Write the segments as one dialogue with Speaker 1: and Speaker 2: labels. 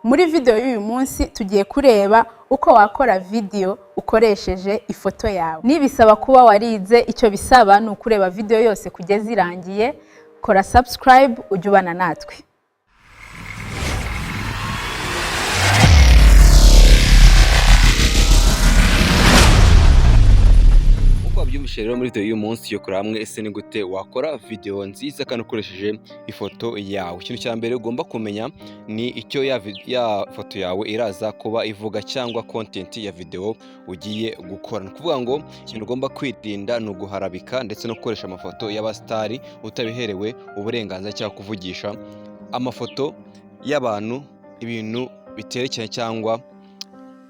Speaker 1: Muri video y'uyu munsi tugiye kureba uko wakora video ukoresheje ifoto yawe. Nibisaba kuba warize, icyo bisaba ni ukureba video yose kugeza irangiye. Kora subscribe ujye ubana natwe.
Speaker 2: Rero muri video y'uyu munsi yo kora hamwe ese ni gute wakora video nziza kandi ukoresheje ifoto yawe. Ikintu cya mbere ugomba kumenya ni icyo ya foto yawe iraza kuba ivuga cyangwa content ya video ugiye gukora. Kuvuga ngo ikintu ugomba kwirinda ni uguharabika ndetse no gukoresha amafoto y'abastari utabiherewe uburenganzira cyangwa kuvugisha amafoto y'abantu ibintu biterekanye cyangwa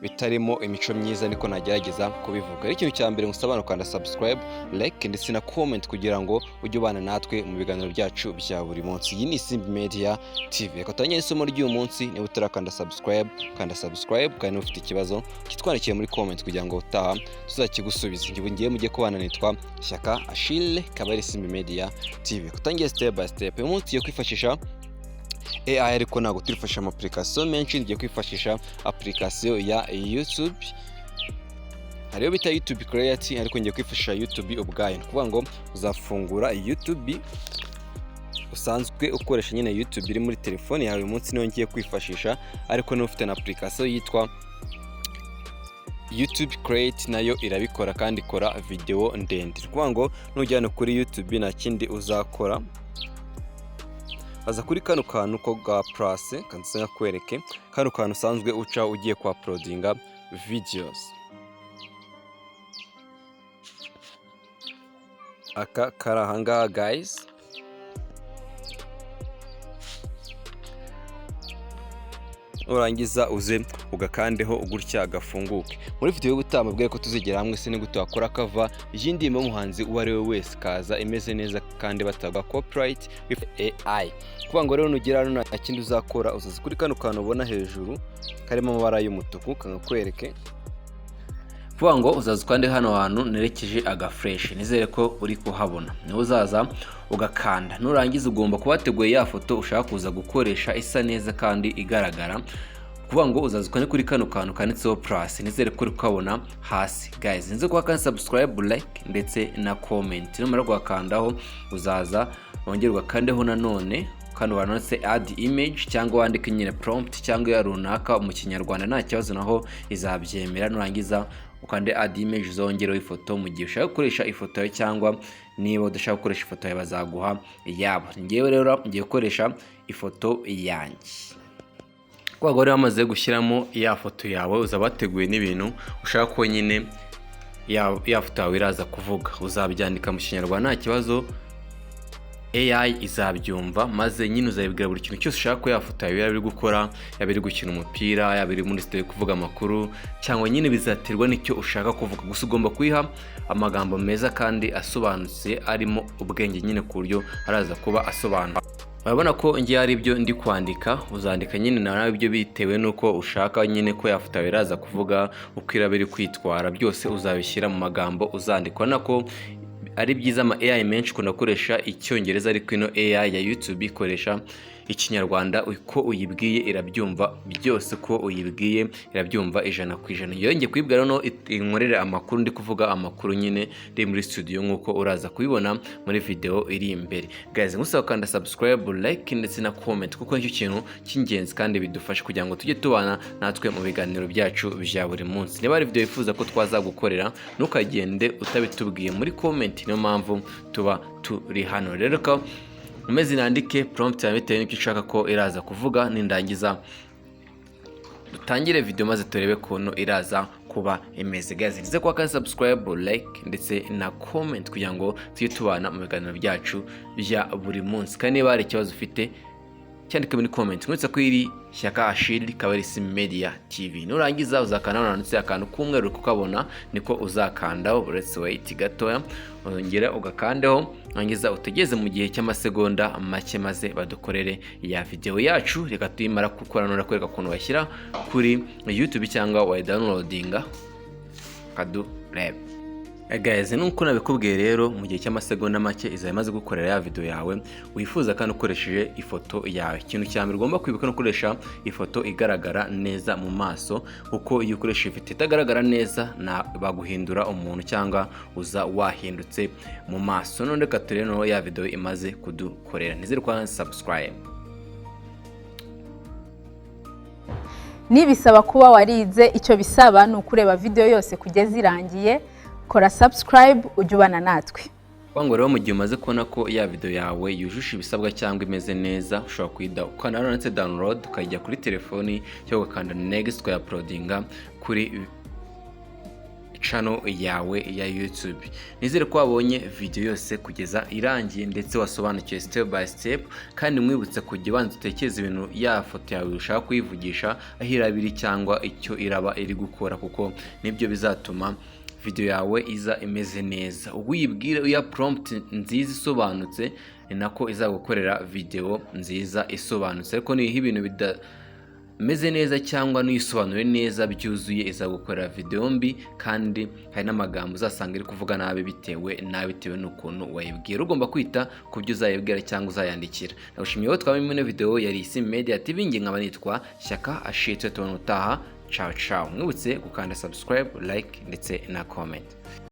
Speaker 2: bitarimo imico myiza, niko nagerageza kubivuga. Ikintu cya mbere musabana ukanda subscribe, like ndetse na comment kugira ngo ujye ubana natwe mu biganiro byacu bya buri munsi. Iyi ni Simbi Media TV. Reka tujye isomo ry'uyu munsi. Niba utarakanda subscribe, kanda subscribe kandi ufite ikibazo kitwandikiye muri comment kugira ngo utaha tuzakigusubiza. Ngiye mujye kubana nitwa Shyaka Achille, kabari Simbi Media TV. Kutangiye step by step. Uyu munsi yo kwifashisha AI, ariko ntabwo turifashisha application menshi. Ngiye kwifashisha application ya YouTube, hariyo bita YouTube Create, ariko ngiye kwifashisha YouTube ubwayo. Kuvuga ngo uzafungura YouTube usanzwe ukoresha nyine YouTube iri muri telefone yawe. Uyu munsi niyo ngiye kwifashisha, ariko niba ufite na application yitwa YouTube Create nayo irabikora kandi ikora video ndende. Kuvuga ngo nujyana kuri YouTube nta kindi uzakora, aza kuri kano kantu ko ga plus kanse ngakwereke kano kantu usanzwe uca ugiye kwa uploadinga videos. Aka karahanga guys, urangiza uze ugakandeho gutya gafunguke. Muri video y'ubutaha mbabwiye ko tuzigera hamwe se ni gute wakora cover y'indirimbo y'umuhanzi uwo ari we wese kaza imeze neza kandi bataga copyright with AI. Kuvuga ngo rero nugira hano nta kindi uzakora, uzaza kuri kano kantu ubona hejuru karimo amabara y'umutuku kangakwereke. Kuvuga ngo uzaza kandi hano hantu nerekeje aga fresh, nizere ko uri kuhabona. Niho uzaza ugakanda, nurangiza ugomba kubateguye ya foto ushaka kuza gukoresha isa neza kandi igaragara. Kuvuga ngo uzaza kandi kuri kano kantu kanitseho plus, nizere ko uri kubona hasi. Guys, nze kwa subscribe, like ndetse na comment. Numara kwakandaho uzaza wongera ugakandeho nanone kandi wanonse add image cyangwa wandike nyine prompt cyangwa ya runaka mu Kinyarwanda nta kibazo, naho izabyemera. Nurangiza ukande add image uzongereho ifoto mu gihe ushaka gukoresha ifoto yawe, cyangwa niba udashaka gukoresha ifoto yawe bazaguha yabo. Ngewe rero ngiye gukoresha ifoto yanjye. Kwa gore bamaze gushyiramo ya foto yawe, uzabateguye n'ibintu ushaka ko nyine ya foto yawe iraza kuvuga, uzabyandika mu Kinyarwanda nta kibazo. AI izabyumva maze nyine uzabibwira buri kintu cyose ushaka ko ya foto yawe yaba iri gukora, yaba iri gukina umupira, yaba iri muri studio kuvuga amakuru, cyangwa nyine bizaterwa n'icyo ushaka kuvuga. Gusa ugomba kuyiha amagambo meza kandi asobanutse arimo ubwenge nyine ku buryo araza kuba asobanura. Urabona ko ngiye ari byo ndi kwandika, uzandika nyine nawe ibyo bitewe nuko ushaka nyine ko ya foto yawe iraza kuvuga, uko iraba iri kwitwara byose uzabishyira mu magambo uzandikwa. Nako ari byiza ama AI menshi kunakoresha icyongereza, ariko ino AI ya YouTube ikoresha Ikinyarwanda. Uko uyibwiye irabyumva byose, ko uyibwiye irabyumva 100%. Yongeye kwibwira no inkorere amakuru, ndi kuvuga amakuru nyine ndi muri studio nkuko uraza kubibona muri video iri imbere. Guys, musaba kanda subscribe, like ndetse na comment, kuko nicyo kintu cy'ingenzi kandi bidufasha kugira ngo tujye tubana natwe mu biganiro byacu bya buri munsi. Niba ari video yifuza ko twazagukorera, ntukagende utabitubwiye muri comment, niyo mpamvu tuba turi hano. Rero ko umeze nandike prompt yawe bitewe n'icyo ushaka ko iraza kuvuga. Nindangiza dutangire video maze turebe kuntu iraza kuba imeze. Guys, nze kwa subscribe, like ndetse na comment kugira ngo tujye tubana mu biganiro byacu bya buri munsi. Kandi niba hari ikibazo ufite cyandika muri comment. Mwese ko iri Shyaka Achille, kabari Simbi Media TV. Nurangiza uzakanda nanutse akantu k'umweru kukabona, niko uzakandaho. Let's wait gatoya, ongera ugakandeho, nangiza utegeze mu gihe cy'amasegonda make maze badukorere ya video yacu. Reka tuyimara gukora none kwereka ukuntu bashyira kuri YouTube cyangwa wa downloadinga kadu reb. Guys, nuko nabikubwiye rero mu gihe cy'amasegonda make izaba imaze gukorera ya video yawe wifuza kandi ukoresheje ifoto yawe. Ikintu cya mbere ugomba kwibuka no gukoresha ifoto igaragara neza mu maso, kuko iyo ukoresha ifoto itagaragara neza baguhindura umuntu cyangwa uza wahindutse mu maso. None reka turebe no ya video imaze kudukorera. Nizere ko subscribe.
Speaker 1: Nibisaba kuba warize, icyo bisaba ni ukureba video yose kugeza irangiye. Kora subscribe ujye ubana natwe.
Speaker 2: Wango rero mu gihe umaze kubona ko ya video yawe yujuje ibisabwa cyangwa imeze neza, ushobora kuyida ukana ndetse download ukajya kuri telefoni cyangwa ukanda next ukayaploadinga kuri channel yawe ya YouTube. Nizere ko wabonye video yose kugeza irangiye ndetse wasobanukiwe step by step, kandi mwibutse kujya banza utekereza ibintu ya foto yawe ushaka kuyivugisha aho irabiri cyangwa icyo iraba iri gukora, kuko nibyo bizatuma video yawe iza imeze neza. Uyibwire uya prompt nziza isobanutse, ni nako izagukorera video nziza isobanutse. Ariko niho ibintu bidameze neza cyangwa nisobanure neza byuzuye, izagukorera video mbi, kandi hari n'amagambo uzasanga iri kuvuga nabi bitewe n'ukuntu wayibwira. Ugomba kwita ku byo uzayibwira cyangwa uzayandikira. Nagushimiye ko twabonye ino video yari Isimbi Media TV, nge nkaba nitwa Shyaka Ashitwe. Tubona utaha. Ciao ciao. Mwibutse gukanda subscribe, like ndetse na comment.